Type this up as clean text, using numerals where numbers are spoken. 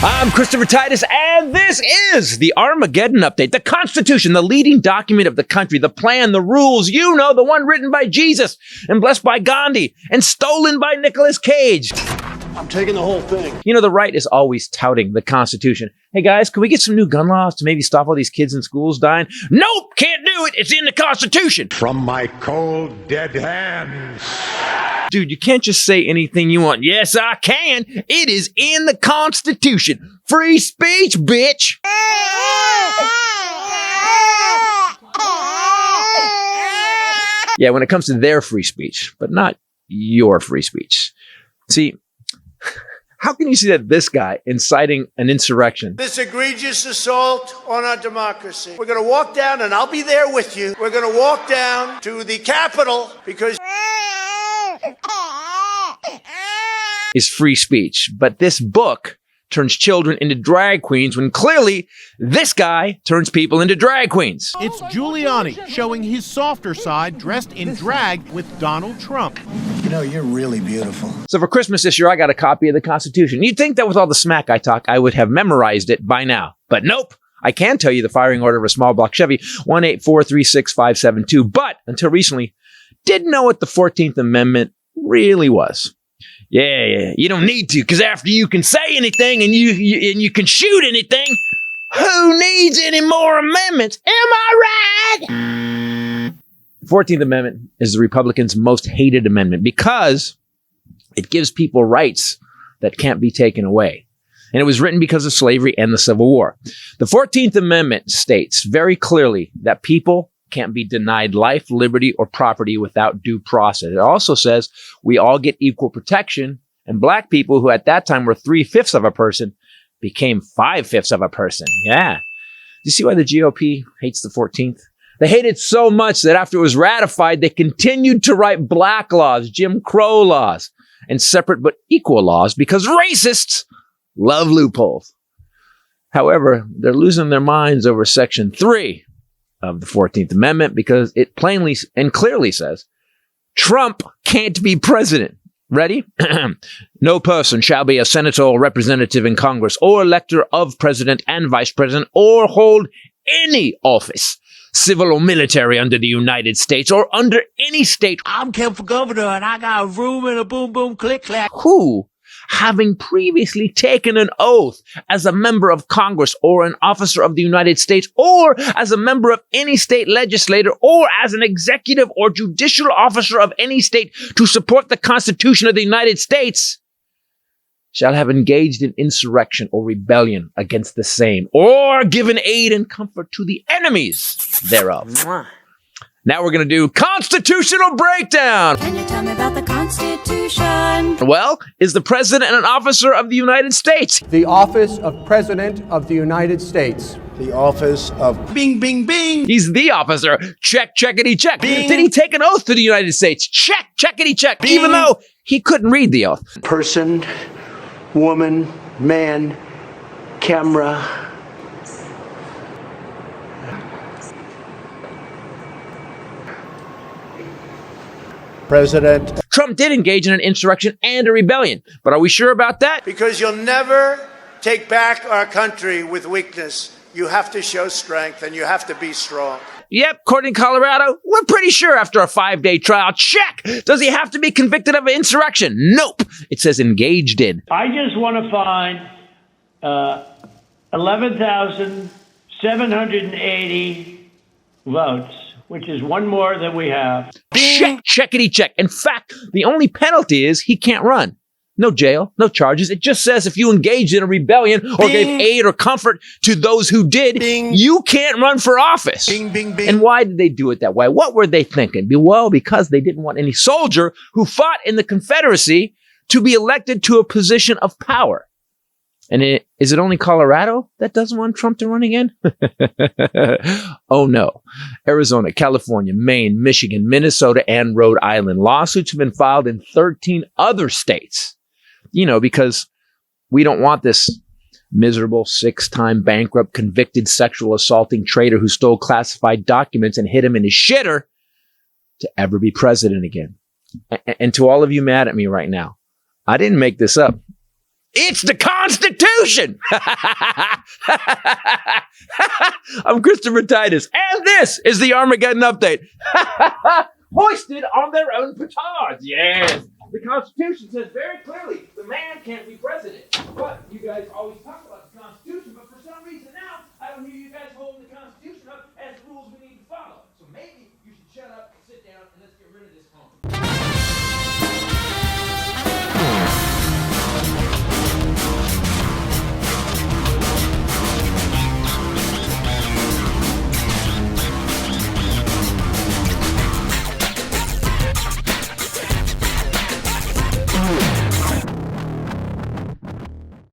I'm Christopher Titus, and this is the Armageddon Update. The Constitution, the leading document of the country, the plan, the rules, you know, the one written by Jesus and blessed by Gandhi and stolen by Nicolas Cage. I'm taking the whole thing. You know, the right is always touting the Constitution. Hey guys, can we get some new gun laws to maybe stop all these kids in schools dying? Nope, can't do it. It's in the Constitution. From my cold, dead hands. Dude, you can't just say anything you want. Yes, I can. It is in the Constitution. Free speech, bitch. Yeah, when it comes to their free speech, but not your free speech. See, how can you see that this guy inciting an insurrection? This egregious assault on our democracy. We're going to walk down, and I'll be there with you. We're going to walk down to the Capitol because is free speech. But this book turns children into drag queens when clearly this guy turns people into drag queens. It's Giuliani showing his softer side dressed in drag with Donald Trump. You know, you're really beautiful. So for Christmas this year, I got a copy of the Constitution. You'd think that with all the smack I talk, I would have memorized it by now. But nope. I can tell you the firing order of a small block Chevy, 18436-572. But until recently, didn't know what the 14th Amendment really was. Yeah, you don't need to, because after you can say anything and you can shoot anything, who needs any more amendments? Am I right? 14th Amendment is the Republicans' most hated amendment because it gives people rights that can't be taken away. And it was written because of slavery and the Civil War. The 14th Amendment states very clearly that people can't be denied life, liberty, or property without due process. It also says we all get equal protection, and black people, who at that time were 3/5 of a person, became 5/5 of a person. Yeah. Do you see why the GOP hates the 14th? They hate it so much that after it was ratified, they continued to write black laws, Jim Crow laws, and separate but equal laws because racists love loopholes. However, they're losing their minds over Section 3 of the 14th Amendment because it plainly and clearly says Trump can't be president. Ready? No person shall be a senator or representative in Congress or elector of president and vice president or hold any office, civil or military, under the United States or under any state. I'm kept for governor and I got a room and a boom boom click clack. Who, having previously taken an oath as a member of Congress or an officer of the United States or as a member of any state legislature or as an executive or judicial officer of any state to support the Constitution of the United States, shall have engaged in insurrection or rebellion against the same or given aid and comfort to the enemies thereof. Now we're going to do Constitutional Breakdown. Can you tell me about the Constitution? Well, is the president an officer of the United States? The office of President of the United States. The office of bing, bing, bing. He's the officer. Check, checkity, check. Bing. Did he take an oath to the United States? Check, checkity, check. Bing. Even though he couldn't read the oath. Person, woman, man, camera. President. Trump did engage in an insurrection and a rebellion. But are we sure about that? Because you'll never take back our country with weakness. You have to show strength and you have to be strong. Yep, according to Colorado, we're pretty sure after a 5-day trial. Check! Does he have to be convicted of an insurrection? Nope. It says engaged in. I just want to find 11,780 votes, which is one more than we have. Check, checkity, check. In fact, the only penalty is he can't run. No jail, no charges. It just says if you engaged in a rebellion or gave aid or comfort to those who did, you can't run for office. Bing, bing, bing. And why did they do it that way? What were they thinking? Well, because they didn't want any soldier who fought in the Confederacy to be elected to a position of power. And is it only Colorado that doesn't want Trump to run again? Oh, no. Arizona, California, Maine, Michigan, Minnesota, and Rhode Island. Lawsuits have been filed in 13 other states. You know, because we don't want this miserable 6-time bankrupt convicted sexual assaulting traitor who stole classified documents and hid him in his shitter to ever be president again. And to all of you mad at me right now, I didn't make this up. It's the Constitution. I'm Christopher Titus, and this is the Armageddon update. Hoisted on their own petards. Yes. The Constitution says very clearly the man can't be president. But you guys always talk about the Constitution, but for some reason now, I don't hear you